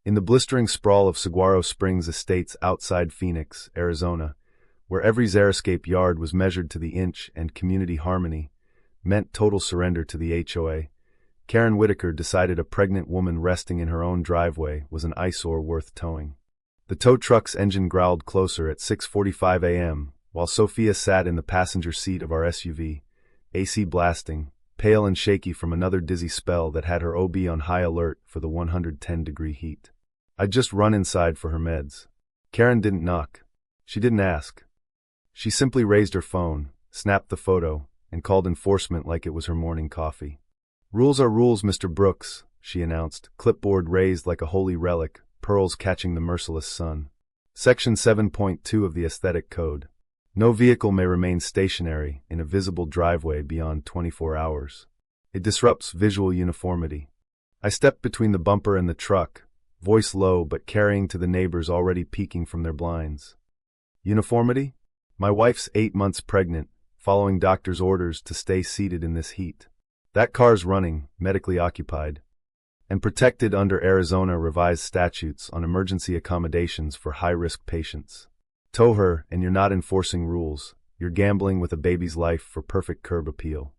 In the blistering sprawl of Saguaro Springs Estates outside Phoenix, Arizona, where every xeriscape yard was measured to the inch and community harmony meant total surrender to the HOA, Karen Whitaker decided a pregnant woman resting in her own driveway was an eyesore worth towing. The tow truck's engine growled closer at 6:45 a.m., while Sophia sat in the passenger seat of our SUV, AC blasting, pale and shaky from another dizzy spell that had her OB on high alert for the 110-degree heat. I'd just run inside for her meds. Karen didn't knock. She didn't ask. She simply raised her phone, snapped the photo, and called enforcement like it was her morning coffee. "Rules are rules, Mr. Brooks," she announced, clipboard raised like a holy relic, pearls catching the merciless sun. Section 7.2 of the Aesthetic Code. No vehicle may remain stationary in a visible driveway beyond 24 hours. It disrupts visual uniformity. I stepped between the bumper and the truck, voice low but carrying to the neighbors already peeking from their blinds. Uniformity? My wife's 8 months pregnant, following doctor's orders to stay seated in this heat. That car's running, medically occupied, and protected under Arizona revised statutes on emergency accommodations for high-risk patients. Tow her, and you're not enforcing rules. You're gambling with a baby's life for perfect curb appeal.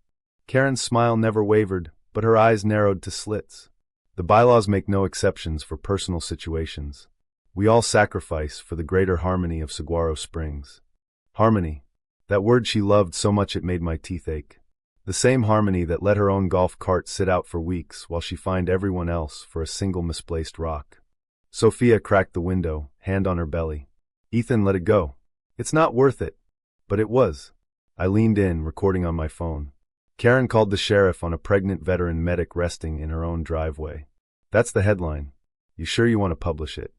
Karen's smile never wavered, but her eyes narrowed to slits. The bylaws make no exceptions for personal situations. We all sacrifice for the greater harmony of Saguaro Springs. Harmony. That word she loved so much it made my teeth ache. The same harmony that let her own golf cart sit out for weeks while she fined everyone else for a single misplaced rock. Sophia cracked the window, hand on her belly. "Ethan, let it go. It's not worth it." But it was. I leaned in, recording on my phone. Karen called the sheriff on a pregnant veteran medic resting in her own driveway. That's the headline. You sure you want to publish it?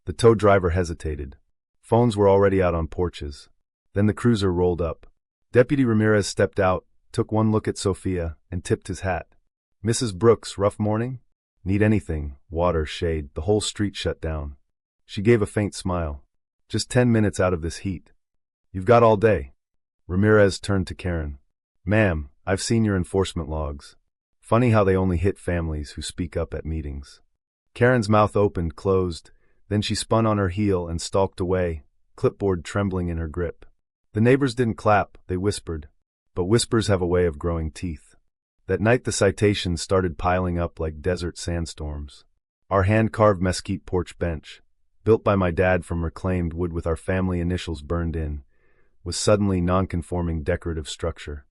The tow driver hesitated. Phones were already out on porches. Then the cruiser rolled up. Deputy Ramirez stepped out, took one look at Sophia, and tipped his hat. "Mrs. Brooks, rough morning? Need anything, water, shade, the whole street shut down." She gave a faint smile. "Just 10 minutes out of this heat. You've got all day." Ramirez turned to Karen. "Ma'am, I've seen your enforcement logs. Funny how they only hit families who speak up at meetings." Karen's mouth opened, closed, then she spun on her heel and stalked away, clipboard trembling in her grip. The neighbors didn't clap, they whispered. But whispers have a way of growing teeth. That night the citations started piling up like desert sandstorms. Our hand-carved mesquite porch bench, built by my dad from reclaimed wood with our family initials burned in, was suddenly non-conforming decorative structure.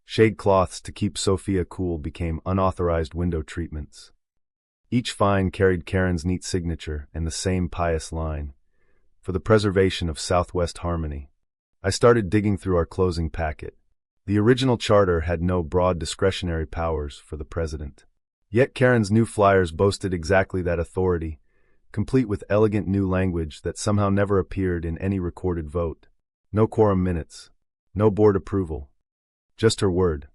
Shade cloths to keep Sophia cool became unauthorized window treatments. Each fine carried Karen's neat signature and the same pious line, "For the preservation of Southwest harmony." I started digging through our closing packet. The original charter had no broad discretionary powers for the president. Yet Karen's new flyers boasted exactly that authority, complete with elegant new language that somehow never appeared in any recorded vote. No quorum minutes. No board approval. Just her word.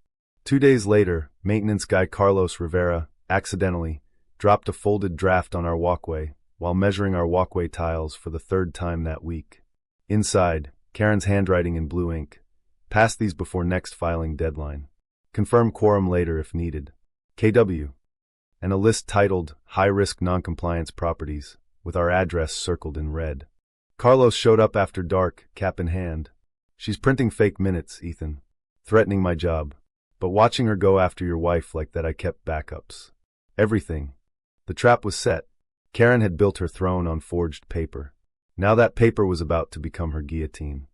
2 days later, maintenance guy Carlos Rivera, accidentally, dropped a folded draft on our walkway while measuring our walkway tiles for the 3rd time that week. Inside, Karen's handwriting in blue ink. "Pass these before next filing deadline. Confirm quorum later if needed. KW." And a list titled High-Risk Noncompliance Properties, with our address circled in red. Carlos showed up after dark, cap in hand. "She's printing fake minutes, Ethan. Threatening my job. But watching her go after your wife like that I kept backups. Everything. The trap was set. Karen had built her throne on forged paper. Now that paper was about to become her guillotine.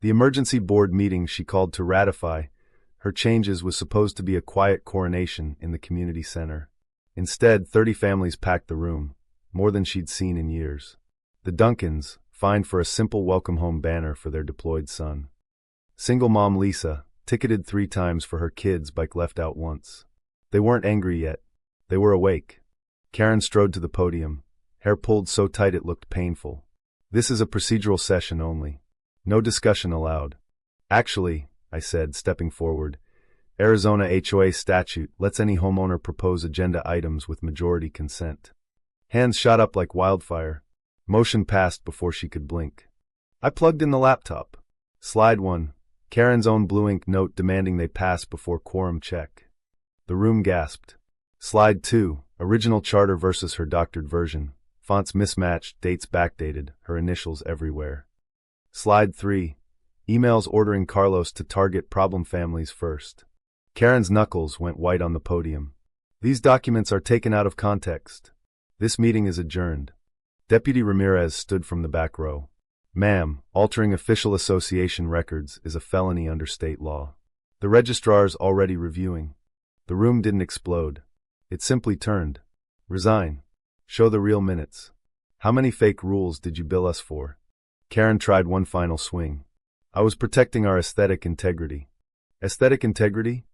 The emergency board meeting she called to ratify her changes was supposed to be a quiet coronation in the community center. Instead, 30 families packed the room, more than she'd seen in years. The Duncans, fined for a simple welcome home banner for their deployed son. Single mom Lisa, ticketed 3 times for her kids' bike left out once. They weren't angry yet. They were awake. Karen strode to the podium, hair pulled so tight it looked painful. "This is a procedural session only. No discussion allowed." "Actually," I said, stepping forward, "Arizona HOA statute lets any homeowner propose agenda items with majority consent." Hands shot up like wildfire. Motion passed before she could blink. I plugged in the laptop. Slide 1. Karen's own blue ink note demanding they pass before quorum check. The room gasped. Slide 2. Original charter versus her doctored version. Fonts mismatched, dates backdated, her initials everywhere. Slide 3. Emails ordering Carlos to target problem families first. Karen's knuckles went white on the podium. These documents are taken out of context. This meeting is adjourned. Deputy Ramirez stood from the back row. Ma'am, altering official association records is a felony under state law. The registrar's already reviewing. The room didn't explode. It simply turned. Resign. Show the real minutes. How many fake rules did you bill us for? Karen tried one final swing. I was protecting our aesthetic integrity. Aesthetic integrity?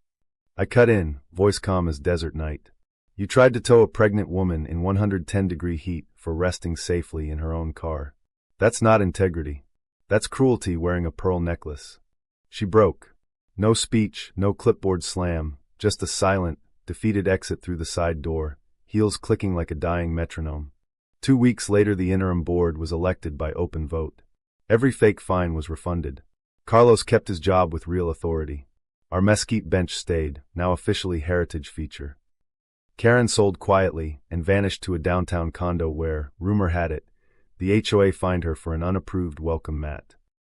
I cut in, voice calm as desert night. You tried to tow a pregnant woman in 110-degree heat for resting safely in her own car. That's not integrity. That's cruelty wearing a pearl necklace. She broke. No speech, no clipboard slam, just a silent, defeated exit through the side door, heels clicking like a dying metronome. 2 weeks later, the interim board was elected by open vote. Every fake fine was refunded. Carlos kept his job with real authority. Our mesquite bench stayed, now officially heritage feature. Karen sold quietly and vanished to a downtown condo where, rumor had it, the HOA fined her for an unapproved welcome mat.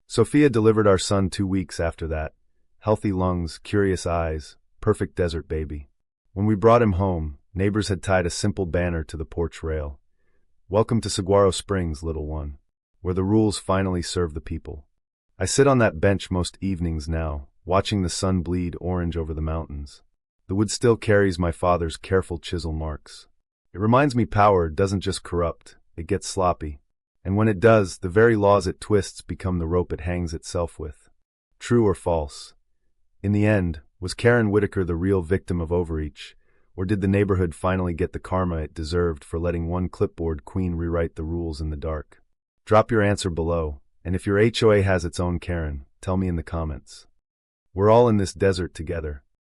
Sophia delivered our son 2 weeks after that. Healthy lungs, curious eyes, perfect desert baby. When we brought him home, neighbors had tied a simple banner to the porch rail. Welcome to Saguaro Springs, little one, where the rules finally serve the people. I sit on that bench most evenings now, watching the sun bleed orange over the mountains. The wood still carries my father's careful chisel marks. It reminds me power doesn't just corrupt, it gets sloppy. And when it does, the very laws it twists become the rope it hangs itself with. True or false? In the end, was Karen Whitaker the real victim of overreach, or did the neighborhood finally get the karma it deserved for letting one clipboard queen rewrite the rules in the dark? Drop your answer below, and if your HOA has its own Karen, tell me in the comments. We're all in this desert together.